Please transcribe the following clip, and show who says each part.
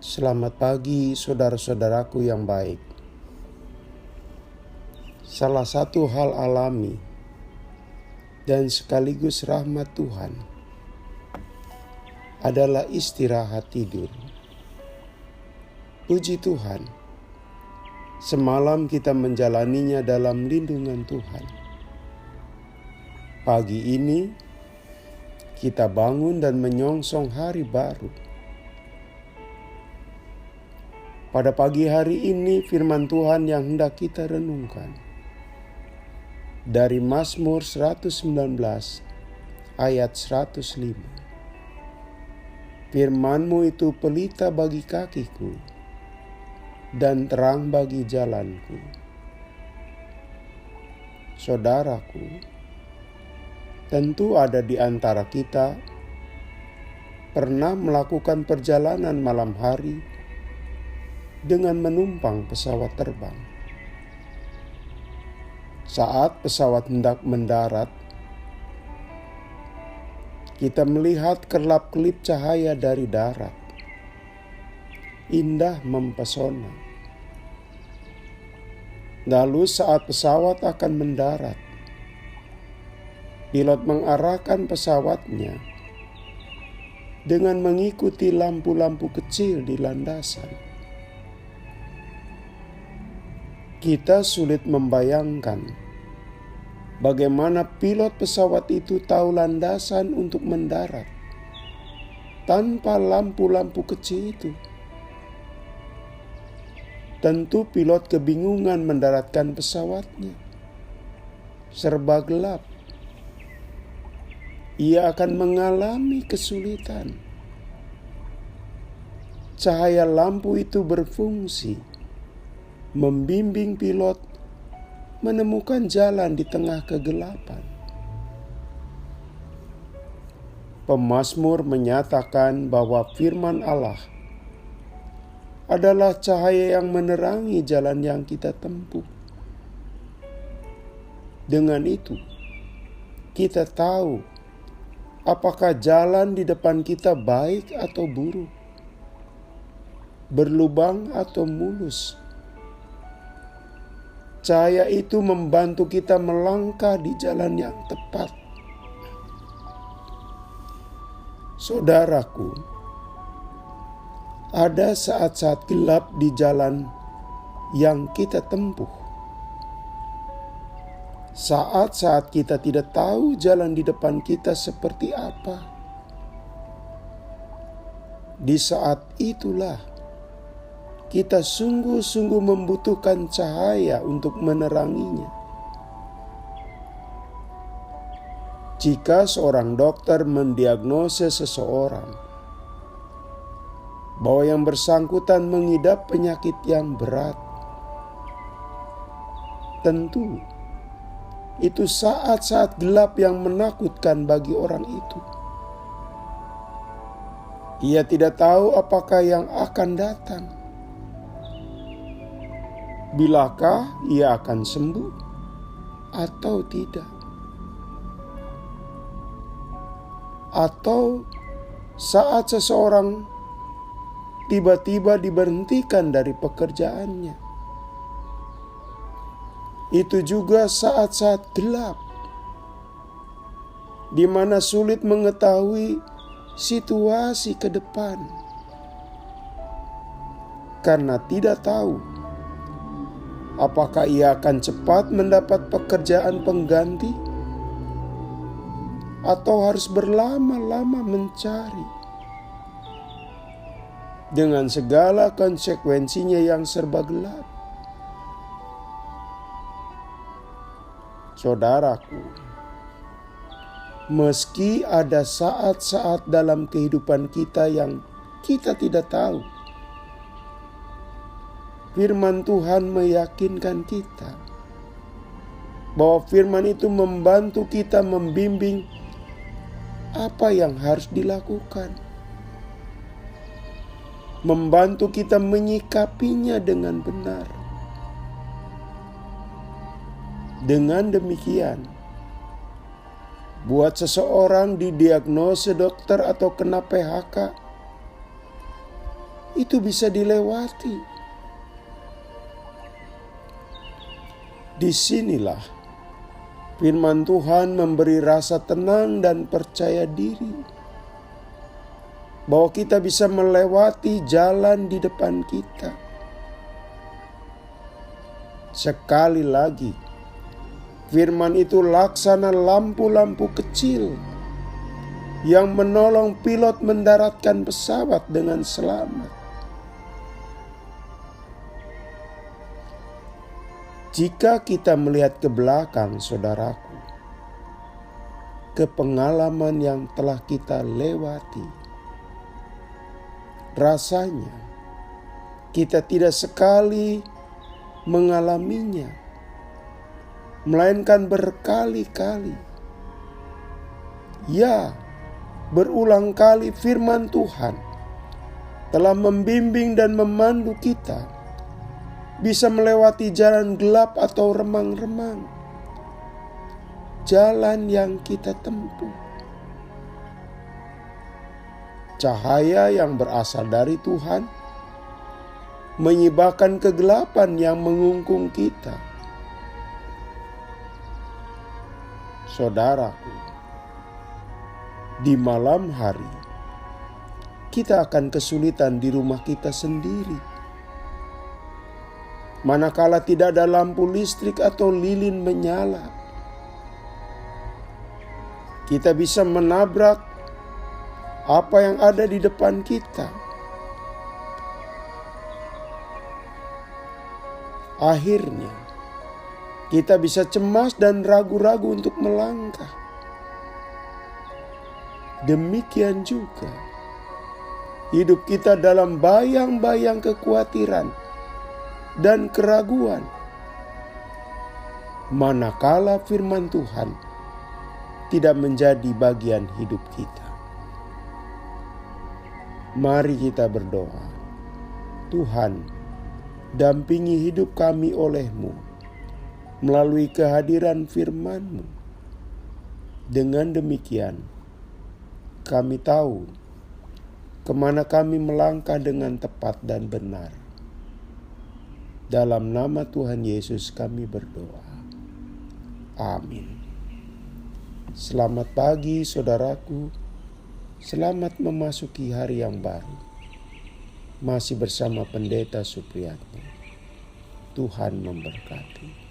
Speaker 1: Selamat pagi saudara-saudaraku yang baik. Salah satu hal alami dan sekaligus rahmat Tuhan adalah istirahat tidur. Puji Tuhan, semalam kita menjalaninya dalam lindungan Tuhan. Pagi ini kita bangun dan menyongsong hari baru. Pada pagi hari ini firman Tuhan yang hendak kita renungkan dari Mazmur 119 ayat 105. Firman-Mu itu pelita bagi kakiku dan terang bagi jalanku. Saudaraku, tentu ada di antara kita pernah melakukan perjalanan malam hari dengan menumpang pesawat terbang. Saat pesawat hendak mendarat, kita melihat kelap-kelip cahaya dari darat. Indah mempesona. Lalu saat pesawat akan mendarat, pilot mengarahkan pesawatnya dengan mengikuti lampu-lampu kecil di landasan. Kita sulit membayangkan bagaimana pilot pesawat itu tahu landasan untuk mendarat tanpa lampu-lampu kecil itu. Tentu pilot kebingungan mendaratkan pesawatnya. Serba gelap. Ia akan mengalami kesulitan. Cahaya lampu itu berfungsi membimbing pilot menemukan jalan di tengah kegelapan. Pemazmur menyatakan bahwa firman Allah adalah cahaya yang menerangi jalan yang kita tempuh. Dengan itu, kita tahu apakah jalan di depan kita baik atau buruk, berlubang atau mulus. Cahaya itu membantu kita melangkah di jalan yang tepat. Saudaraku, ada saat-saat gelap di jalan yang kita tempuh. Saat-saat kita tidak tahu jalan di depan kita seperti apa. Di saat itulah kita sungguh-sungguh membutuhkan cahaya untuk meneranginya. Jika seorang dokter mendiagnosa seseorang bahwa yang bersangkutan mengidap penyakit yang berat, tentu itu saat-saat gelap yang menakutkan bagi orang itu. Ia tidak tahu apakah yang akan datang. Bilakah ia akan sembuh atau tidak? Atau saat seseorang tiba-tiba diberhentikan dari pekerjaannya. Itu juga saat-saat gelap, di mana sulit mengetahui situasi ke depan. Karena tidak tahu apakah ia akan cepat mendapat pekerjaan pengganti atau harus berlama-lama mencari dengan segala konsekuensinya yang serba gelap. Saudaraku, meski ada saat-saat dalam kehidupan kita yang kita tidak tahu, firman Tuhan meyakinkan kita bahwa firman itu membantu kita membimbing apa yang harus dilakukan. Membantu kita menyikapinya dengan benar. Dengan demikian, buat seseorang didiagnosa dokter atau kena PHK, itu bisa dilewati. Disinilah firman Tuhan memberi rasa tenang dan percaya diri bahwa kita bisa melewati jalan di depan kita. Sekali lagi, firman itu laksana lampu-lampu kecil yang menolong pilot mendaratkan pesawat dengan selamat. Jika kita melihat ke belakang, saudaraku, ke pengalaman yang telah kita lewati, rasanya kita tidak sekali mengalaminya, melainkan berkali-kali. Ya, berulang kali firman Tuhan telah membimbing dan memandu kita bisa melewati jalan gelap atau remang-remang, jalan yang kita tempuh. Cahaya yang berasal dari Tuhan menyibakkan kegelapan yang mengungkung kita. Saudaraku, di malam hari kita akan kesulitan di rumah kita sendiri. Manakala tidak ada lampu listrik atau lilin menyala, kita bisa menabrak apa yang ada di depan kita. Akhirnya, kita bisa cemas dan ragu-ragu untuk melangkah. Demikian juga, hidup kita dalam bayang-bayang kekhawatiran dan keraguan. Manakala firman Tuhan tidak menjadi bagian hidup kita. Mari kita berdoa. Tuhan, dampingi hidup kami oleh-Mu melalui kehadiran firman-Mu. Dengan demikian, kami tahu kemana kami melangkah dengan tepat dan benar. Dalam nama Tuhan Yesus kami berdoa. Amin. Selamat pagi saudaraku. Selamat memasuki hari yang baru. Masih bersama Pendeta Supriyatno. Tuhan memberkati.